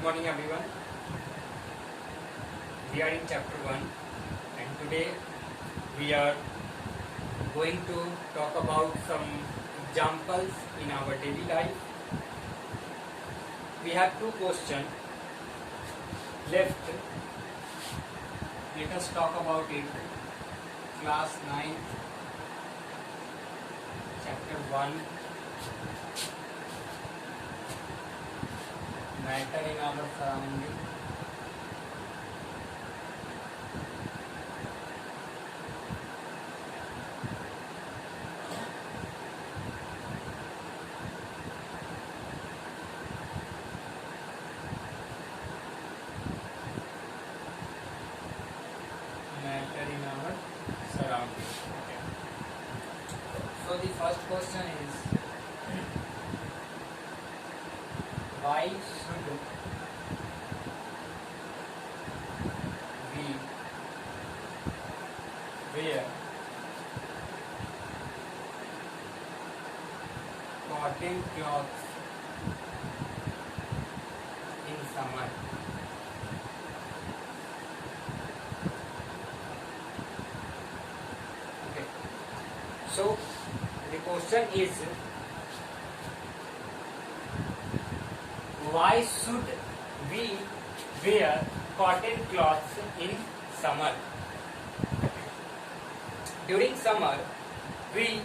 morning everyone. We are in chapter 1 and today we are going to talk about some examples in our daily life. We have two questions left. Let us talk about it. Class 9, chapter 1, matter in our surrounding. Matter in our surrounding. Okay. So the first question is, why should we wear cotton cloths in summer? Okay. So the question is, why should we wear cotton cloths in summer? During summer, we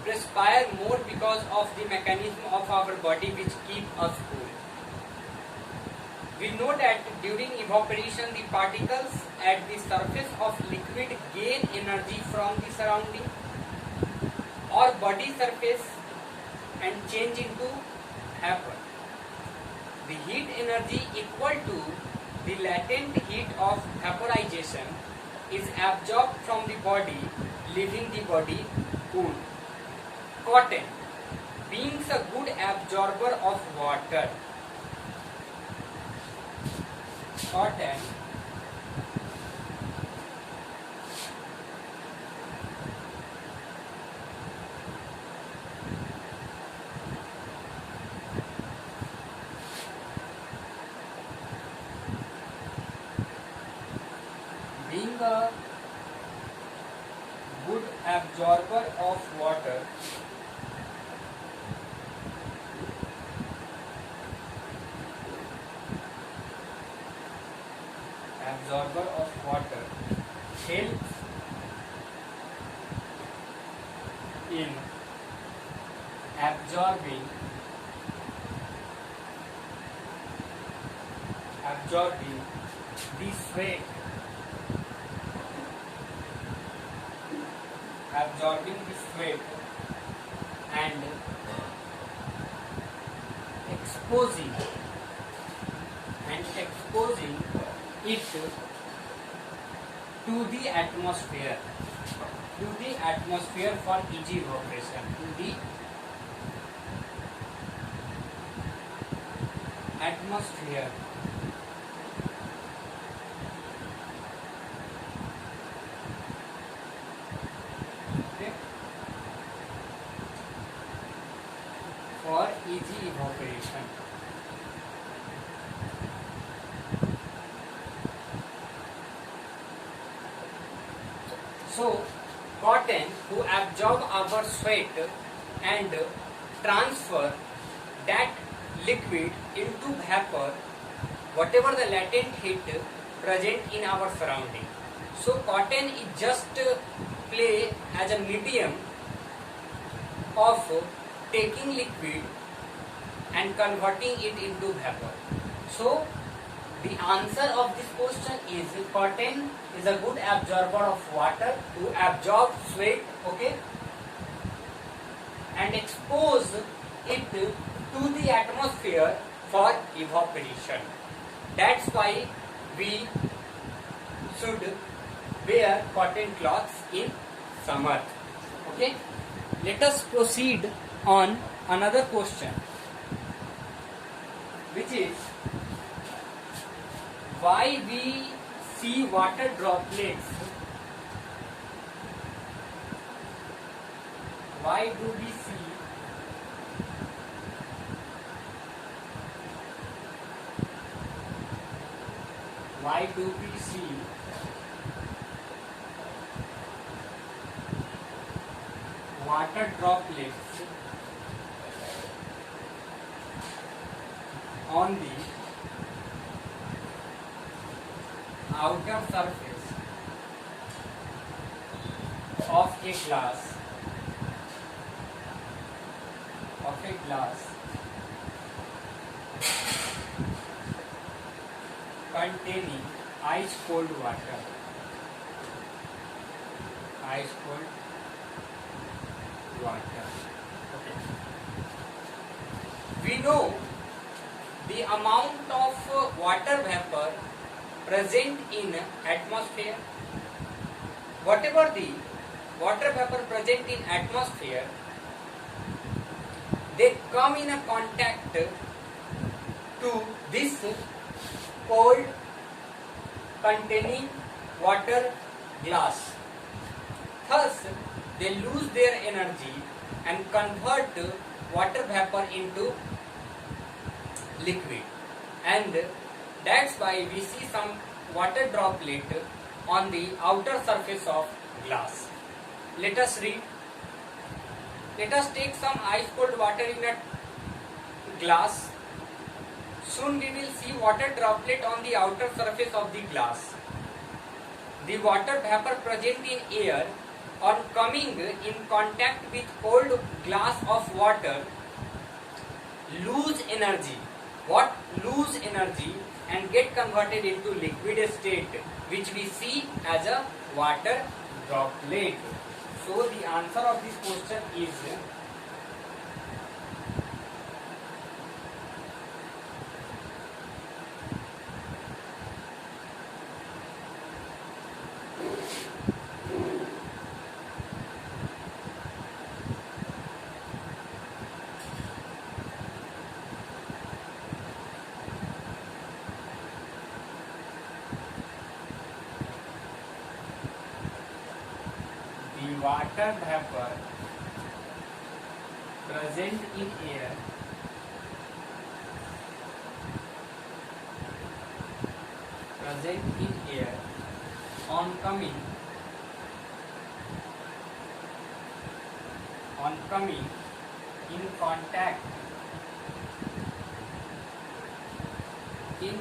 perspire more because of the mechanism of our body which keep us cool. We know that during evaporation, the particles at the surface of liquid gain energy from the surrounding or body surface and change into vapor. The heat energy equal to the latent heat of vaporization is absorbed from the body, leaving the body cool. Cotton, being a good absorber of water. Cotton being a good absorber of water, helps in absorbing the sweat, and exposing it to the atmosphere for easy evaporation. To the atmosphere okay, for easy evaporation. So, cotton to absorb our sweat and transfer that liquid into vapor, whatever the latent heat present in our surrounding. So, cotton is just play as a medium of taking liquid and converting it into vapor. So, the answer of this question is cotton is a good absorber of water to absorb sweat, okay, and expose it to the atmosphere for evaporation. That's why we should wear cotton cloths in summer. Okay, let us proceed on another question, which is, why we see water droplets? Why do we see water droplets on the outer surface of a glass containing ice cold water. Okay. We know the amount of water vapor present in atmosphere. Whatever the water vapor present in atmosphere, they come in a contact to this cold containing water glass. Thus, they lose their energy and convert water vapor into liquid, and that's why we see some water droplet on the outer surface of glass. Let us read. Let us take some ice cold water in a glass. Soon we will see water droplet on the outer surface of the glass. The water vapor present in air on coming in contact with cold glass of water lose energy. What? Lose energy and get converted into liquid state, which we see as a water droplet. So the answer of this question is water vapor present in air on coming in contact with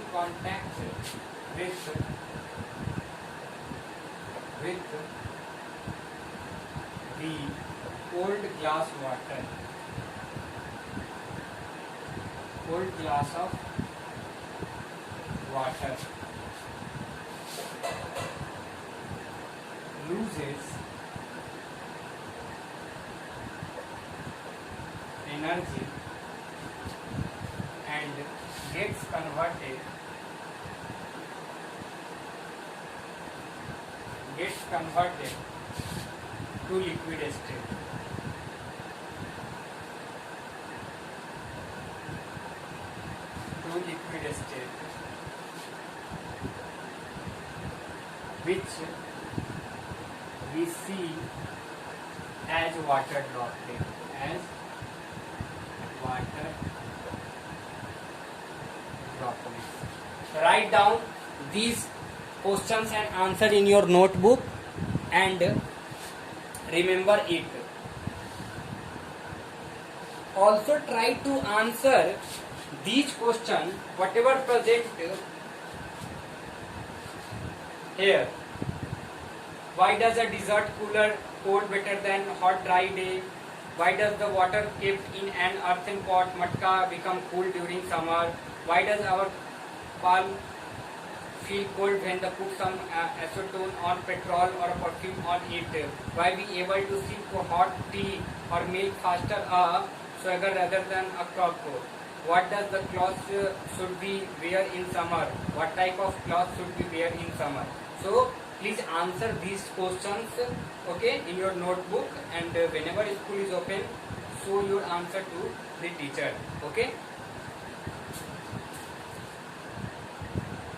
the cold glass of water loses energy and gets converted to liquid state. Which we see as water droplet. Write down these questions and answer in your notebook and remember it. Also try to answer these questions whatever present here. Why does a desert cooler cold better than hot dry day? Why does the water kept in an earthen pot matka become cool during summer? Why does our palm feel cold when they put some acetone or petrol or perfume on it? Why we able to sip hot tea or milk faster swagger rather than a cup? What does the cloth should be wear in summer? What type of cloth should be wear in summer? So please answer these questions, okay, in your notebook, and whenever school is open, show your answer to the teacher, okay.